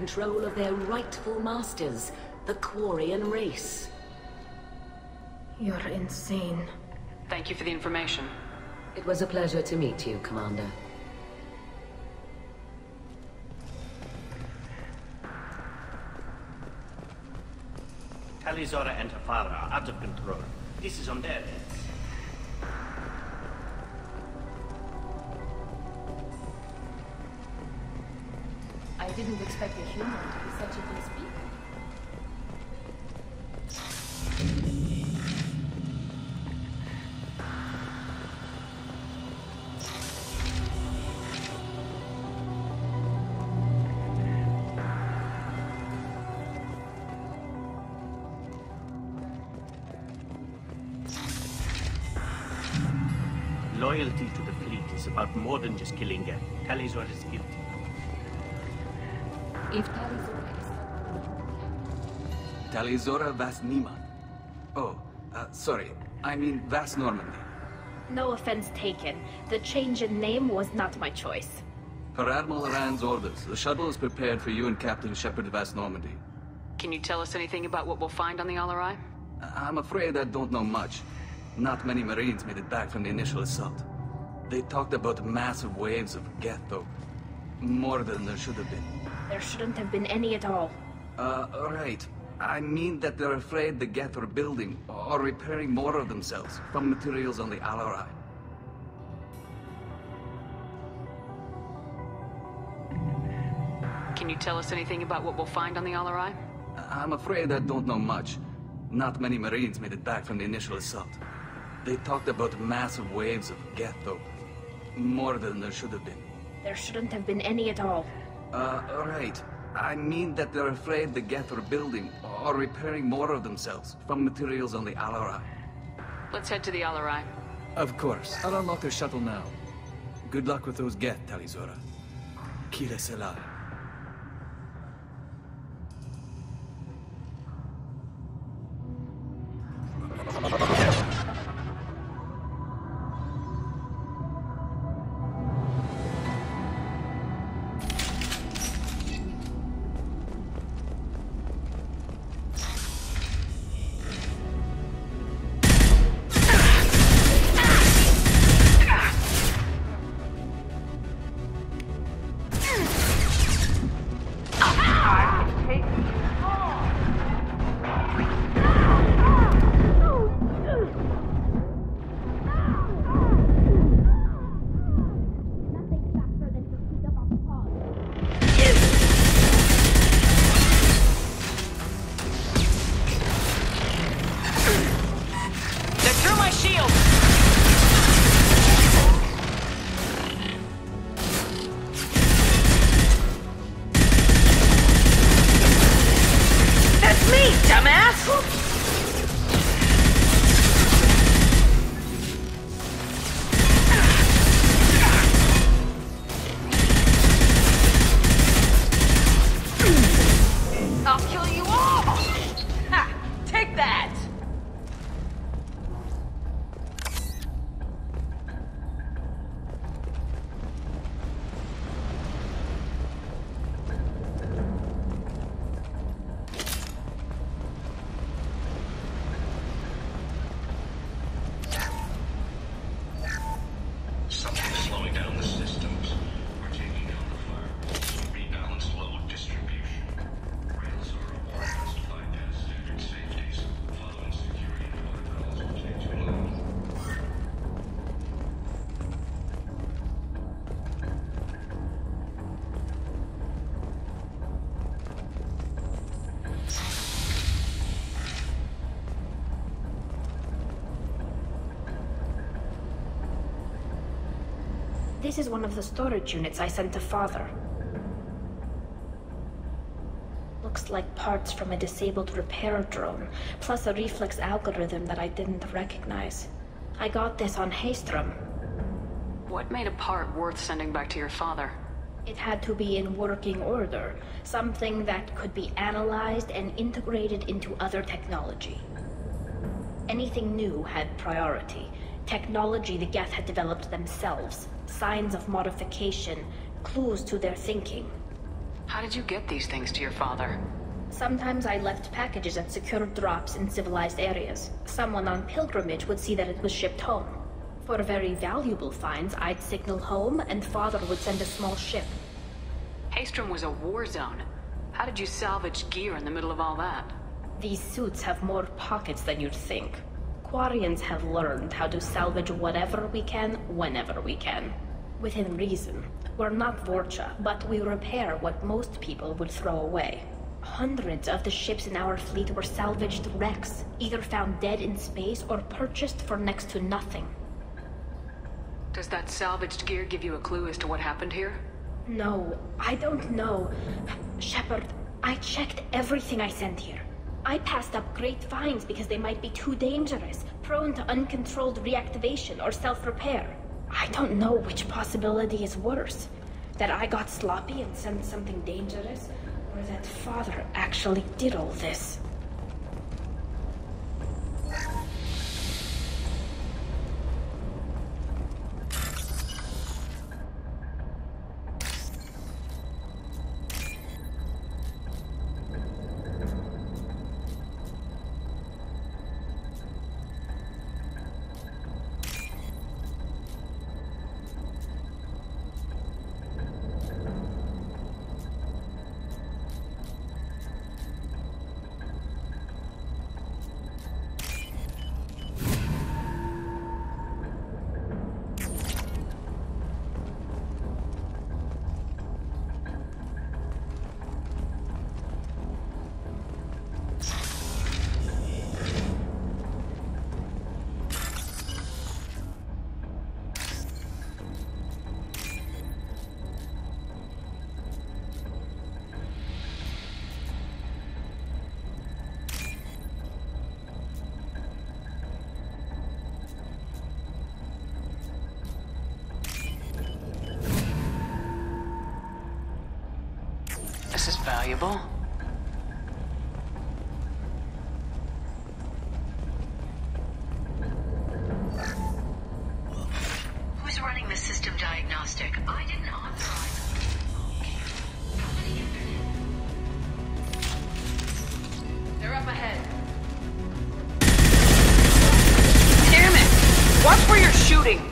control of their rightful masters, the Quarian race. You're insane. Thank you for the information. It was a pleasure to meet you, Commander. Talizora and her father are out of control. This is on their heads. I didn't expect a human to be such a good speaker. Loyalty to the fleet is about more than just killing Geth. Talizora is guilty. If Talizora is... Talizora Vas Niman. Oh, sorry. I mean Vas Normandy. No offense taken. The change in name was not my choice. Per Admiral Rand's orders, the shuttle is prepared for you and Captain Shepard Vas Normandy. Can you tell us anything about what we'll find on the Alarai? I'm afraid I don't know much. Not many Marines made it back from the initial assault. They talked about massive waves of Geth, though. More than there should have been. There shouldn't have been any at all. Right. I mean that they're afraid the Geth are building or repairing more of themselves from materials on the Alarai. Can you tell us anything about what we'll find on the Alarai? I'm afraid I don't know much. Not many Marines made it back from the initial assault. They talked about massive waves of Geth, though. More than there should have been. There shouldn't have been any at all. Right. I mean that they're afraid the Geth are building or repairing more of themselves from materials on the Alarai. Let's head to the Alarai. Of course. I'll unlock the shuttle now. Good luck with those Geth, Talizora. Kira Selah. This is one of the storage units I sent to Father. Looks like parts from a disabled repair drone, plus a reflex algorithm that I didn't recognize. I got this on Haystrom. What made a part worth sending back to your father? It had to be in working order, something that could be analyzed and integrated into other technology. Anything new had priority. Technology the Geth had developed themselves, signs of modification, clues to their thinking. How did you get these things to your father? Sometimes I left packages at secure drops in civilized areas. Someone on pilgrimage would see that it was shipped home. For very valuable finds, I'd signal home, and Father would send a small ship. Haestrom was a war zone. How did you salvage gear in the middle of all that? These suits have more pockets than you'd think. Quarians have learned how to salvage whatever we can, whenever we can. Within reason. We're not Vorcha, but we repair what most people would throw away. Hundreds of the ships in our fleet were salvaged wrecks, either found dead in space or purchased for next to nothing. Does that salvaged gear give you a clue as to what happened here? No, I don't know. Shepard, I checked everything I sent here. I passed up great finds because they might be too dangerous, prone to uncontrolled reactivation or self-repair. I don't know which possibility is worse. That I got sloppy and sent something dangerous, or that Father actually did all this. This is valuable. Who's running the system diagnostic? I didn't authorize. They're up ahead. Damn it! Watch where you're shooting!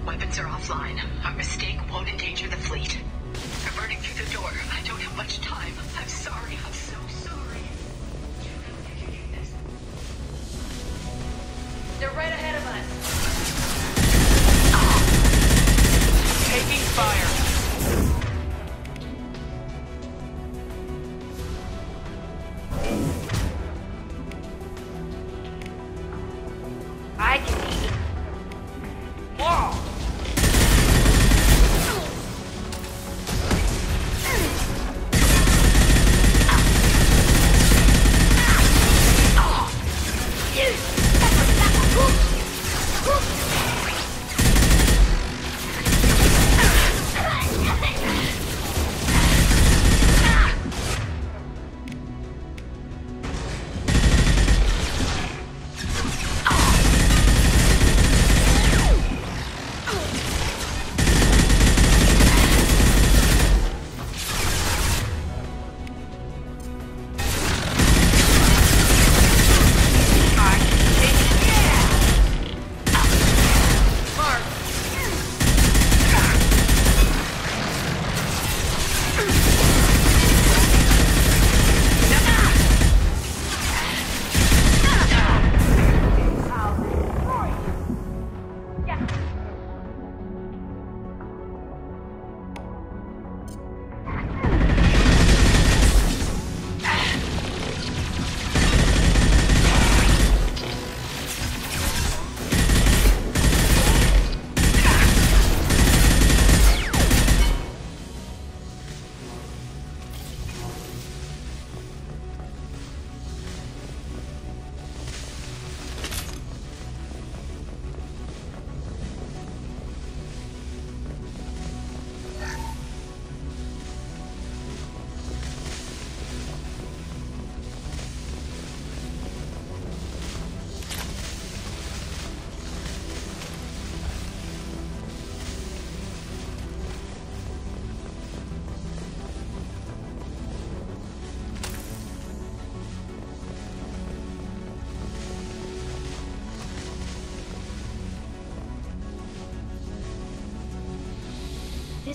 Weapons are offline. Our mistake won't endanger the fleet. They're burning through the door. I don't have much time. I'm sorry. I'm so sorry. They're right ahead of us. Taking fire. I can eat. Whoa!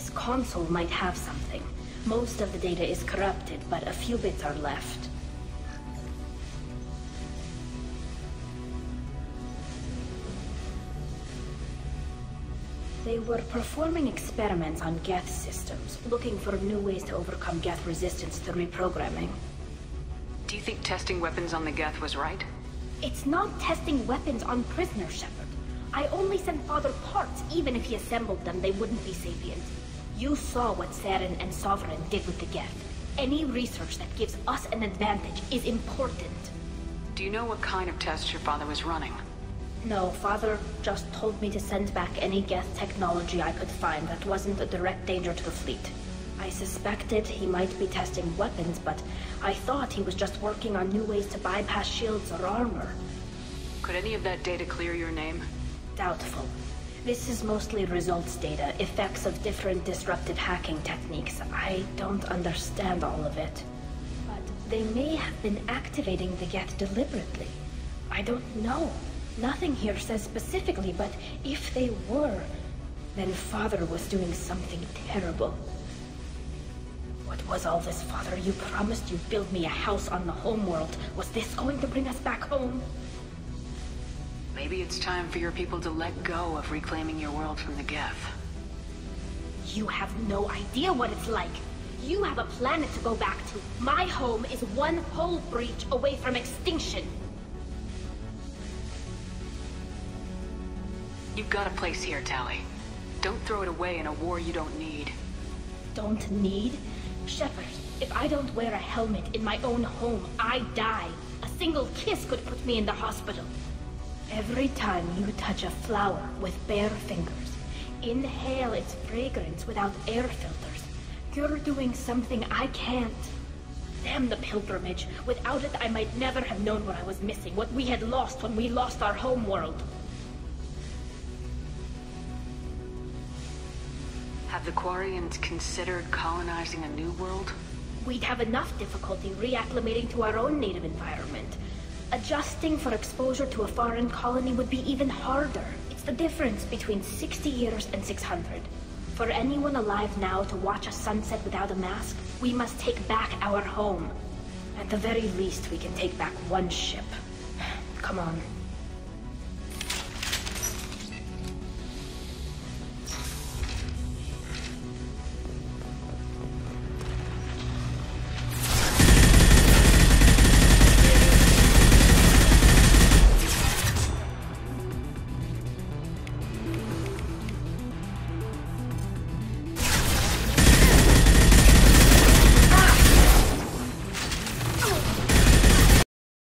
This console might have something. Most of the data is corrupted, but a few bits are left. They were performing experiments on Geth systems, looking for new ways to overcome Geth resistance to reprogramming. Do you think testing weapons on the Geth was right? It's not testing weapons on prisoners, Shepard. I only sent Father parts. Even if he assembled them, they wouldn't be sapient. You saw what Saren and Sovereign did with the Geth. Any research that gives us an advantage is important. Do you know what kind of tests your father was running? No, Father just told me to send back any Geth technology I could find that wasn't a direct danger to the fleet. I suspected he might be testing weapons, but I thought he was just working on new ways to bypass shields or armor. Could any of that data clear your name? Doubtful. This is mostly results data, effects of different disruptive hacking techniques. I don't understand all of it. But they may have been activating the Geth deliberately. I don't know. Nothing here says specifically, but if they were, then Father was doing something terrible. What was all this, Father? You promised you'd build me a house on the homeworld. Was this going to bring us back home? Maybe it's time for your people to let go of reclaiming your world from the Geth. You have no idea what it's like. You have a planet to go back to. My home is one hull breach away from extinction. You've got a place here, Tali. Don't throw it away in a war you don't need. Don't need? Shepard, if I don't wear a helmet in my own home, I die. A single kiss could put me in the hospital. Every time you touch a flower with bare fingers, inhale its fragrance without air filters, you're doing something I can't. Damn the pilgrimage. Without it, I might never have known what I was missing, what we had lost when we lost our home world. Have the Quarians considered colonizing a new world? We'd have enough difficulty reacclimating to our own native environment. Adjusting for exposure to a foreign colony would be even harder. It's the difference between 60 years and 600. For anyone alive now to watch a sunset without a mask, we must take back our home. At the very least, we can take back one ship. Come on.